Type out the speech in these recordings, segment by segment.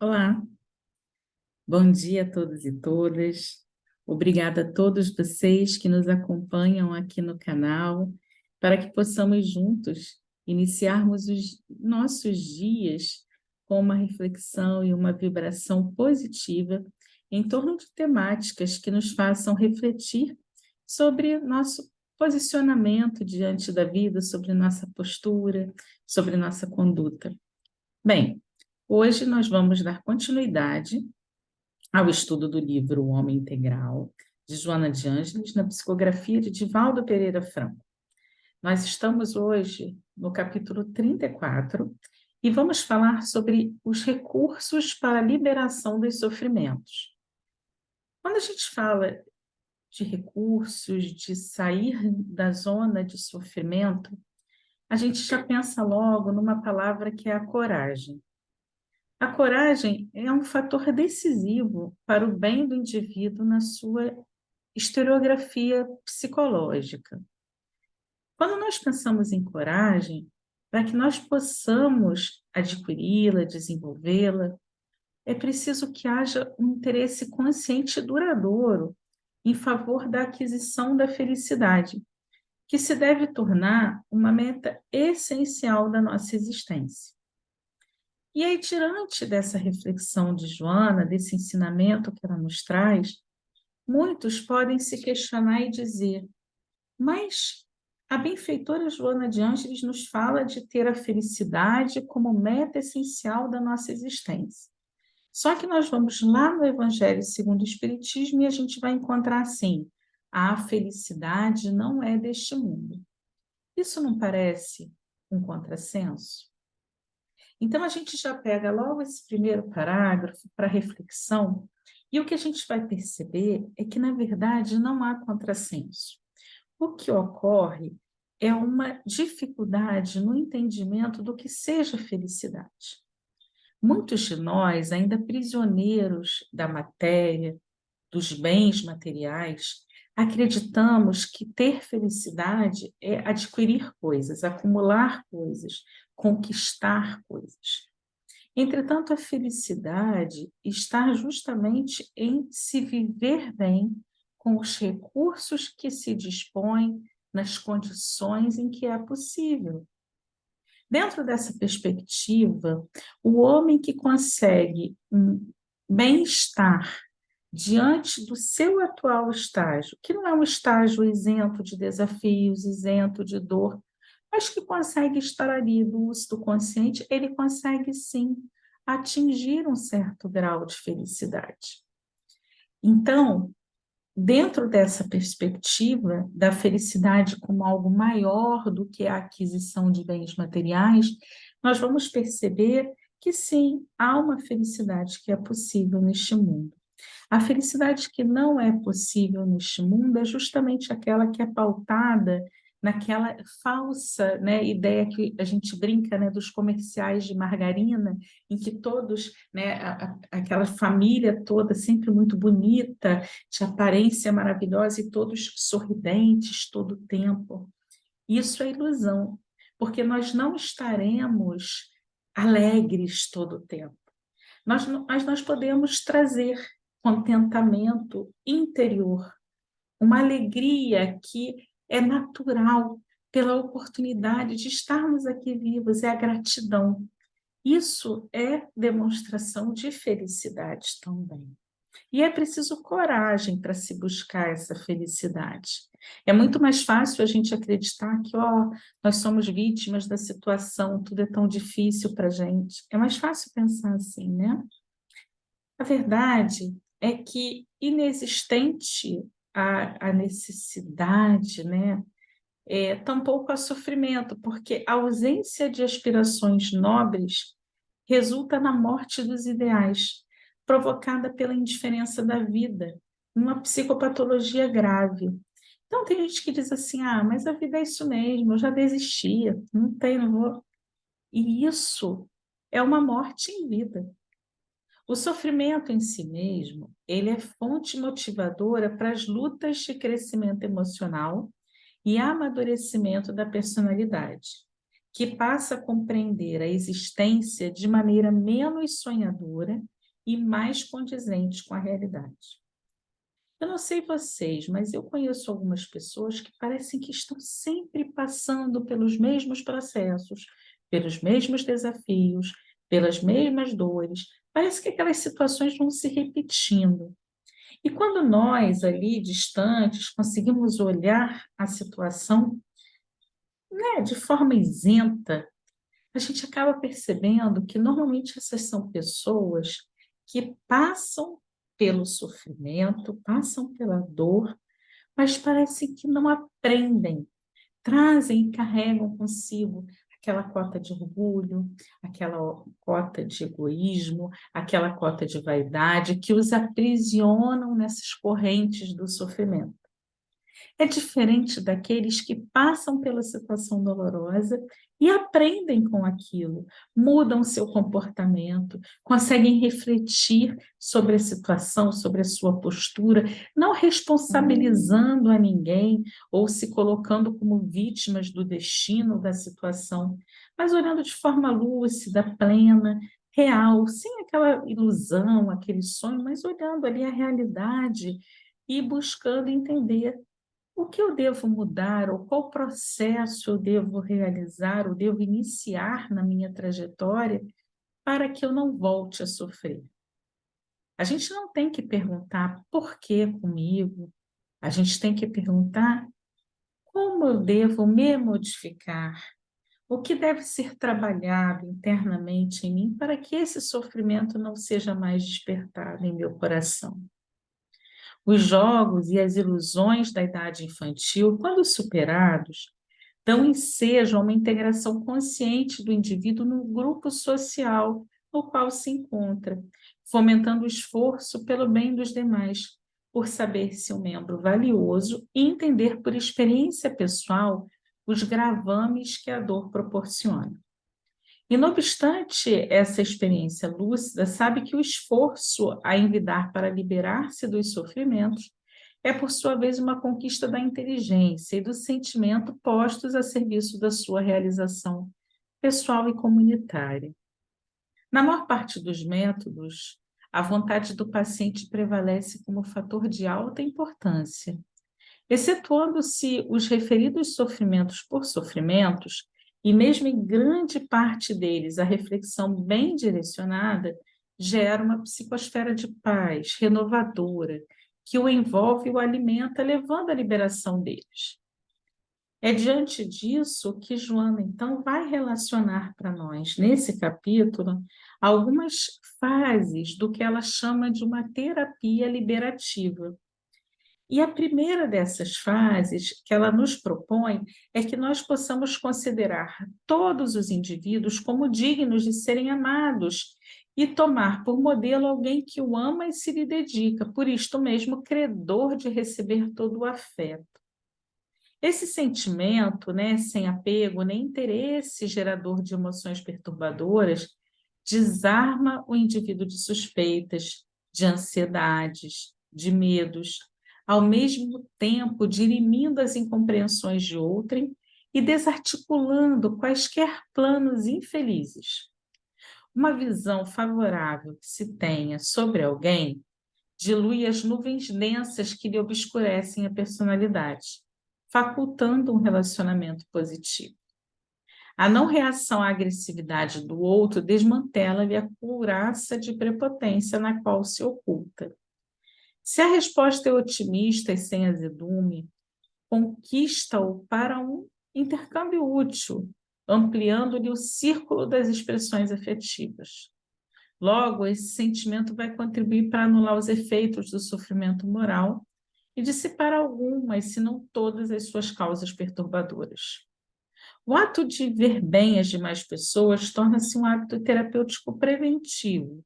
Olá, bom dia a todos e todas. Obrigada a todos vocês que nos acompanham aqui no canal, para que possamos juntos iniciarmos os nossos dias com uma reflexão e uma vibração positiva em torno de temáticas que nos façam refletir sobre nosso posicionamento diante da vida, sobre nossa postura, sobre nossa conduta. Bem, hoje nós vamos dar continuidade ao estudo do livro O Homem Integral, de Joana de Ângeles, na psicografia de Divaldo Pereira Franco. Nós estamos hoje no capítulo 34 e vamos falar sobre os recursos para a liberação dos sofrimentos. Quando a gente fala de recursos, de sair da zona de sofrimento, a gente já pensa logo numa palavra que é a coragem. A coragem é um fator decisivo para o bem do indivíduo na sua historiografia psicológica. Quando nós pensamos em coragem, para que nós possamos adquiri-la, desenvolvê-la, é preciso que haja um interesse consciente e duradouro em favor da aquisição da felicidade, que se deve tornar uma meta essencial da nossa existência. E aí, diante dessa reflexão de Joana, desse ensinamento que ela nos traz, muitos podem se questionar e dizer: mas a benfeitora Joana de Ângeles nos fala de ter a felicidade como meta essencial da nossa existência. Só que nós vamos lá no Evangelho segundo o Espiritismo e a gente vai encontrar assim: a felicidade não é deste mundo. Isso não parece um contrassenso? Então, a gente já pega logo esse primeiro parágrafo para reflexão, e o que a gente vai perceber é que, na verdade, não há contrassenso. O que ocorre é uma dificuldade no entendimento do que seja felicidade. Muitos de nós, ainda prisioneiros da matéria, dos bens materiais, acreditamos que ter felicidade é adquirir coisas, acumular coisas, conquistar coisas. Entretanto, a felicidade está justamente em se viver bem com os recursos que se dispõe, nas condições em que é possível. Dentro dessa perspectiva, o homem que consegue um bem-estar diante do seu atual estágio, que não é um estágio isento de desafios, isento de dor, mas que consegue estar ali lúcido, consciente, ele consegue sim atingir um certo grau de felicidade. Então, dentro dessa perspectiva da felicidade como algo maior do que a aquisição de bens materiais, nós vamos perceber que sim, há uma felicidade que é possível neste mundo. A felicidade que não é possível neste mundo é justamente aquela que é pautada naquela falsa, né, ideia que a gente brinca, né, dos comerciais de margarina, em que todos, né, aquela família toda sempre muito bonita, de aparência maravilhosa e todos sorridentes todo o tempo. Isso é ilusão, porque nós não estaremos alegres todo o tempo. Mas nós podemos trazer contentamento interior, uma alegria que é natural pela oportunidade de estarmos aqui vivos, é a gratidão. Isso é demonstração de felicidade também. E é preciso coragem para se buscar essa felicidade. É muito mais fácil a gente acreditar que, ó, nós somos vítimas da situação, tudo é tão difícil para a gente. É mais fácil pensar assim, né? A verdade é que inexistente a necessidade, né? Tampouco há sofrimento, porque a ausência de aspirações nobres resulta na morte dos ideais, provocada pela indiferença da vida, uma psicopatologia grave. Então, tem gente que diz assim: ah, mas a vida é isso mesmo, eu já desistia, não tem, não vou. E isso é uma morte em vida. O sofrimento em si mesmo, ele é fonte motivadora para as lutas de crescimento emocional e amadurecimento da personalidade, que passa a compreender a existência de maneira menos sonhadora e mais condizente com a realidade. Eu não sei vocês, mas eu conheço algumas pessoas que parecem que estão sempre passando pelos mesmos processos, pelos mesmos desafios, pelas mesmas dores. Parece que aquelas situações vão se repetindo. E quando nós, ali distantes, conseguimos olhar a situação, né, de forma isenta, a gente acaba percebendo que normalmente essas são pessoas que passam pelo sofrimento, passam pela dor, mas parece que não aprendem, trazem e carregam consigo aquela cota de orgulho, aquela cota de egoísmo, aquela cota de vaidade que os aprisionam nessas correntes do sofrimento. É diferente daqueles que passam pela situação dolorosa e aprendem com aquilo, mudam seu comportamento, conseguem refletir sobre a situação, sobre a sua postura, não responsabilizando a ninguém ou se colocando como vítimas do destino da situação, mas olhando de forma lúcida, plena, real, sem aquela ilusão, aquele sonho, mas olhando ali a realidade e buscando entender o que eu devo mudar ou qual processo eu devo realizar ou devo iniciar na minha trajetória para que eu não volte a sofrer? A gente não tem que perguntar por que comigo, a gente tem que perguntar como eu devo me modificar, o que deve ser trabalhado internamente em mim para que esse sofrimento não seja mais despertado em meu coração. Os jogos e as ilusões da idade infantil, quando superados, dão ensejo a uma integração consciente do indivíduo no grupo social no qual se encontra, fomentando o esforço pelo bem dos demais, por saber-se um membro valioso e entender por experiência pessoal os gravames que a dor proporciona. E, não obstante essa experiência lúcida, sabe que o esforço a envidar para liberar-se dos sofrimentos é, por sua vez, uma conquista da inteligência e do sentimento postos a serviço da sua realização pessoal e comunitária. Na maior parte dos métodos, a vontade do paciente prevalece como fator de alta importância, excetuando-se os referidos sofrimentos por sofrimentos, e mesmo em grande parte deles a reflexão bem direcionada gera uma psicosfera de paz renovadora, que o envolve e o alimenta, levando à liberação deles. É diante disso que Joana, então, vai relacionar para nós, nesse capítulo, algumas fases do que ela chama de uma terapia liberativa. E a primeira dessas fases que ela nos propõe é que nós possamos considerar todos os indivíduos como dignos de serem amados e tomar por modelo alguém que o ama e se lhe dedica, por isto mesmo, credor de receber todo o afeto. Esse sentimento, né, sem apego nem interesse gerador de emoções perturbadoras, desarma o indivíduo de suspeitas, de ansiedades, de medos, ao mesmo tempo dirimindo as incompreensões de outrem e desarticulando quaisquer planos infelizes. Uma visão favorável que se tenha sobre alguém dilui as nuvens densas que lhe obscurecem a personalidade, facultando um relacionamento positivo. A não reação à agressividade do outro desmantela-lhe a couraça de prepotência na qual se oculta. Se a resposta é otimista e sem azedume, conquista-o para um intercâmbio útil, ampliando-lhe o círculo das expressões afetivas. Logo, esse sentimento vai contribuir para anular os efeitos do sofrimento moral e dissipar algumas, se não todas, as suas causas perturbadoras. O ato de ver bem as demais pessoas torna-se um hábito terapêutico preventivo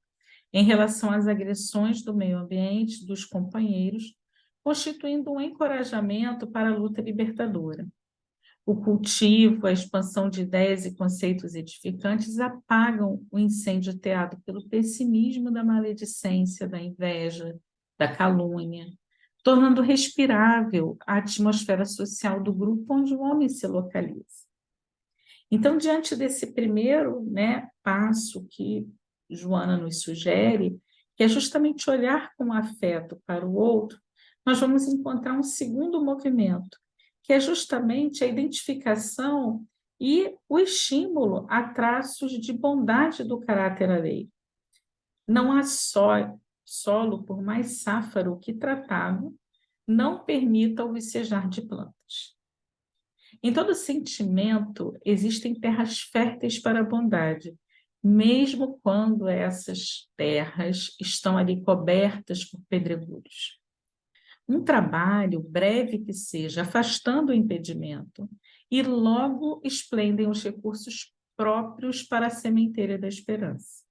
em relação às agressões do meio ambiente, dos companheiros, constituindo um encorajamento para a luta libertadora. O cultivo, a expansão de ideias e conceitos edificantes apagam o incêndio teado pelo pessimismo da maledicência, da inveja, da calúnia, tornando respirável a atmosfera social do grupo onde o homem se localiza. Então, diante desse primeiro, né, passo que Joana nos sugere, que é justamente olhar com afeto para o outro, nós vamos encontrar um segundo movimento, que é justamente a identificação e o estímulo a traços de bondade do caráter alheio. Não há solo, por mais sáfaro que tratado, não permita o vicejar de plantas. Em todo sentimento, existem terras férteis para a bondade, mesmo quando essas terras estão ali cobertas por pedregulhos. Um trabalho, breve que seja, afastando o impedimento, e logo esplendem os recursos próprios para a sementeira da esperança.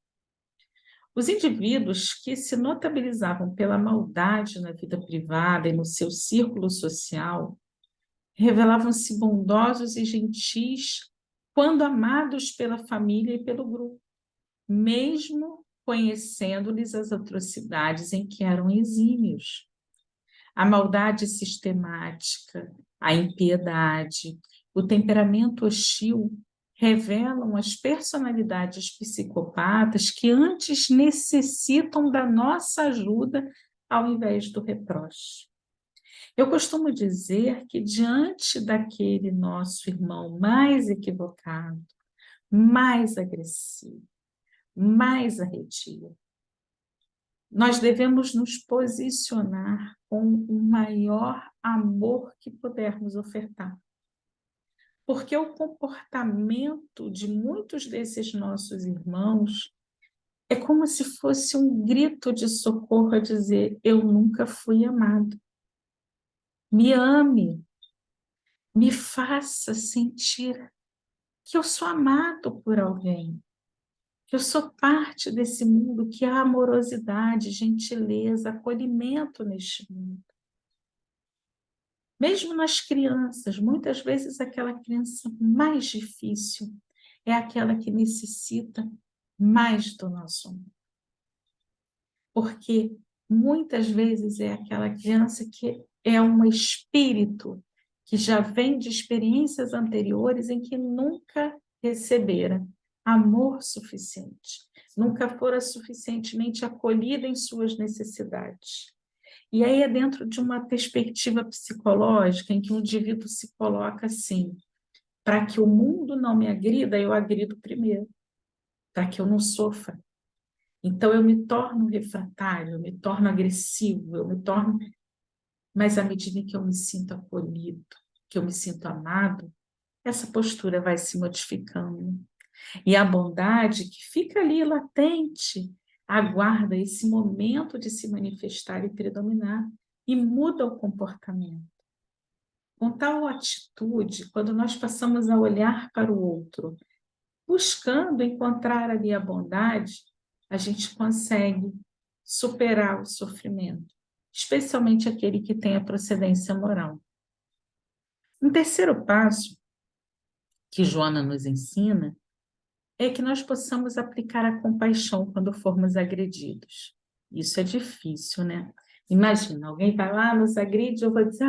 Os indivíduos que se notabilizavam pela maldade na vida privada e no seu círculo social revelavam-se bondosos e gentis quando amados pela família e pelo grupo, mesmo conhecendo-lhes as atrocidades em que eram exímios. A maldade sistemática, a impiedade, o temperamento hostil revelam as personalidades psicopatas que antes necessitam da nossa ajuda ao invés do reproche. Eu costumo dizer que diante daquele nosso irmão mais equivocado, mais agressivo, mais arredio, nós devemos nos posicionar com o maior amor que pudermos ofertar. Porque o comportamento de muitos desses nossos irmãos é como se fosse um grito de socorro a dizer: eu nunca fui amado. Me ame, me faça sentir que eu sou amado por alguém, que eu sou parte desse mundo, que há amorosidade, gentileza, acolhimento neste mundo. Mesmo nas crianças, muitas vezes aquela criança mais difícil é aquela que necessita mais do nosso amor. Porque muitas vezes é aquela criança que é um espírito que já vem de experiências anteriores em que nunca recebera amor suficiente, nunca fora suficientemente acolhida em suas necessidades. E aí é dentro de uma perspectiva psicológica em que o indivíduo se coloca assim: para que o mundo não me agrida, eu agrido primeiro, para que eu não sofra. Então eu me torno refratário, eu me torno agressivo, eu me torno... Mas à medida que eu me sinto acolhido, que eu me sinto amado, essa postura vai se modificando. E a bondade que fica ali latente, aguarda esse momento de se manifestar e predominar, e muda o comportamento. Com tal atitude, quando nós passamos a olhar para o outro, buscando encontrar ali a bondade, a gente consegue superar o sofrimento, especialmente aquele que tem a procedência moral. Um terceiro passo que Joana nos ensina é que nós possamos aplicar a compaixão quando formos agredidos. Isso é difícil, né? Imagina, alguém vai lá, nos agride, eu vou dizer: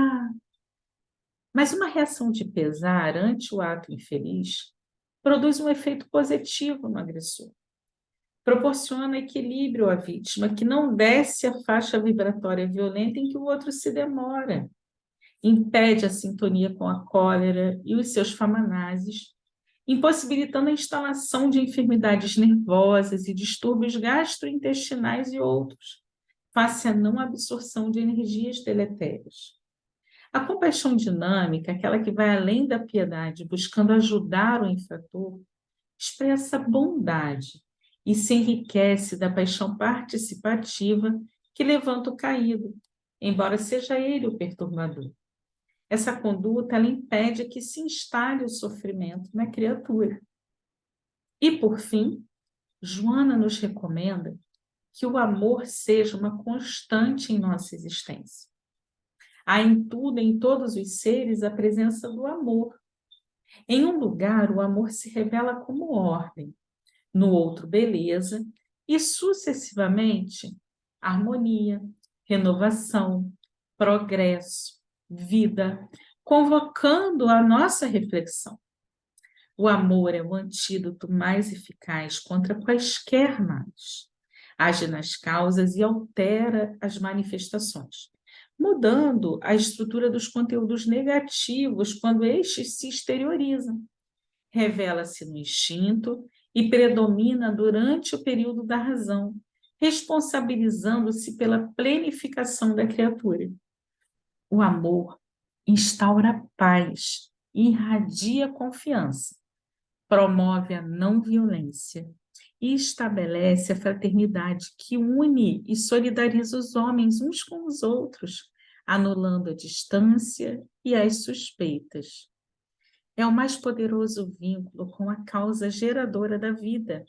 mas uma reação de pesar ante o ato infeliz produz um efeito positivo no agressor. Proporciona equilíbrio à vítima, que não desce a faixa vibratória violenta em que o outro se demora. Impede a sintonia com a cólera e os seus famanazes, impossibilitando a instalação de enfermidades nervosas e distúrbios gastrointestinais e outros, face à não absorção de energias deletérias. A compaixão dinâmica, aquela que vai além da piedade, buscando ajudar o infrator, expressa bondade e se enriquece da paixão participativa que levanta o caído, embora seja ele o perturbador. Essa conduta ela impede que se instale o sofrimento na criatura. E, por fim, Joana nos recomenda que o amor seja uma constante em nossa existência. Há em tudo, em todos os seres, a presença do amor. Em um lugar, o amor se revela como ordem, no outro, beleza, e sucessivamente, harmonia, renovação, progresso, vida, convocando a nossa reflexão. O amor é o antídoto mais eficaz contra quaisquer males. Age nas causas e altera as manifestações, mudando a estrutura dos conteúdos negativos quando estes se exteriorizam. Revela-se no instinto e predomina durante o período da razão, responsabilizando-se pela plenificação da criatura. O amor instaura paz, irradia confiança, promove a não violência e estabelece a fraternidade que une e solidariza os homens uns com os outros, anulando a distância e as suspeitas. É o mais poderoso vínculo com a causa geradora da vida.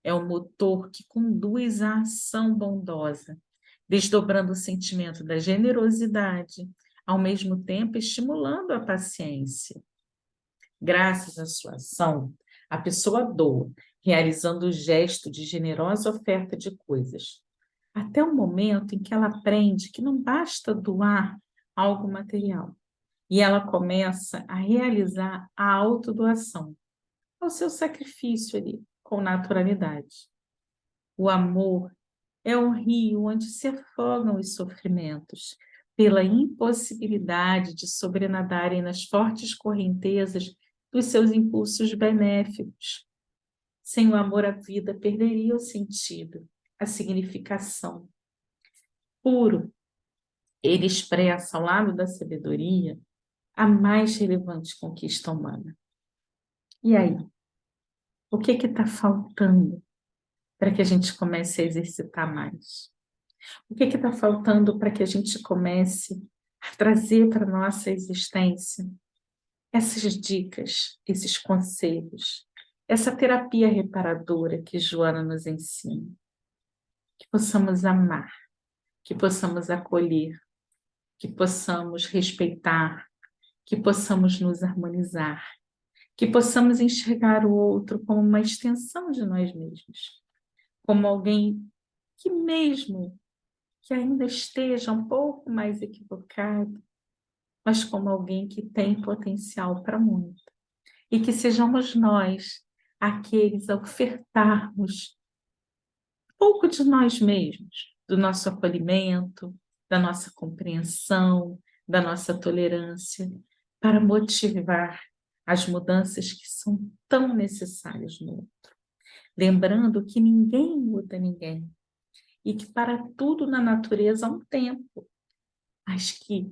É o motor que conduz à ação bondosa, desdobrando o sentimento da generosidade, ao mesmo tempo estimulando a paciência. Graças à sua ação, a pessoa doa, realizando o gesto de generosa oferta de coisas, até o momento em que ela aprende que não basta doar algo material, e ela começa a realizar a autodoação, o seu sacrifício ali, com naturalidade. O amor é um rio onde se afogam os sofrimentos, pela impossibilidade de sobrenadarem nas fortes correntezas dos seus impulsos benéficos. Sem o amor, a vida perderia o sentido, a significação. Puro, ele expressa, ao lado da sabedoria, a mais relevante conquista humana. E aí? O que está faltando para que a gente comece a exercitar mais? O que está faltando para que a gente comece a trazer para a nossa existência essas dicas, esses conselhos, essa terapia reparadora que Joana nos ensina? Que possamos amar, que possamos acolher, que possamos respeitar, que possamos nos harmonizar, que possamos enxergar o outro como uma extensão de nós mesmos, como alguém que mesmo que ainda esteja um pouco mais equivocado, mas como alguém que tem potencial para muito. E que sejamos nós aqueles a ofertarmos um pouco de nós mesmos, do nosso acolhimento, da nossa compreensão, da nossa tolerância, para motivar as mudanças que são tão necessárias no outro. Lembrando que ninguém muda ninguém e que para tudo na natureza há um tempo, mas que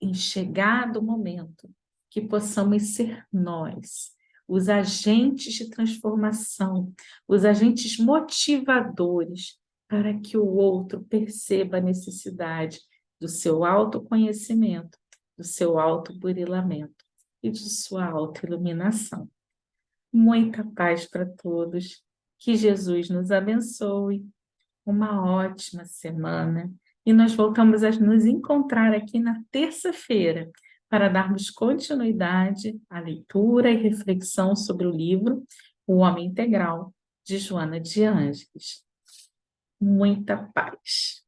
em chegado o momento que possamos ser nós, os agentes de transformação, os agentes motivadores para que o outro perceba a necessidade do seu autoconhecimento, do seu autoburilamento e de sua autoiluminação. Muita paz para todos, que Jesus nos abençoe, uma ótima semana e nós voltamos a nos encontrar aqui na terça-feira para darmos continuidade à leitura e reflexão sobre o livro O Homem Integral, de Joana de Ângeles. Muita paz.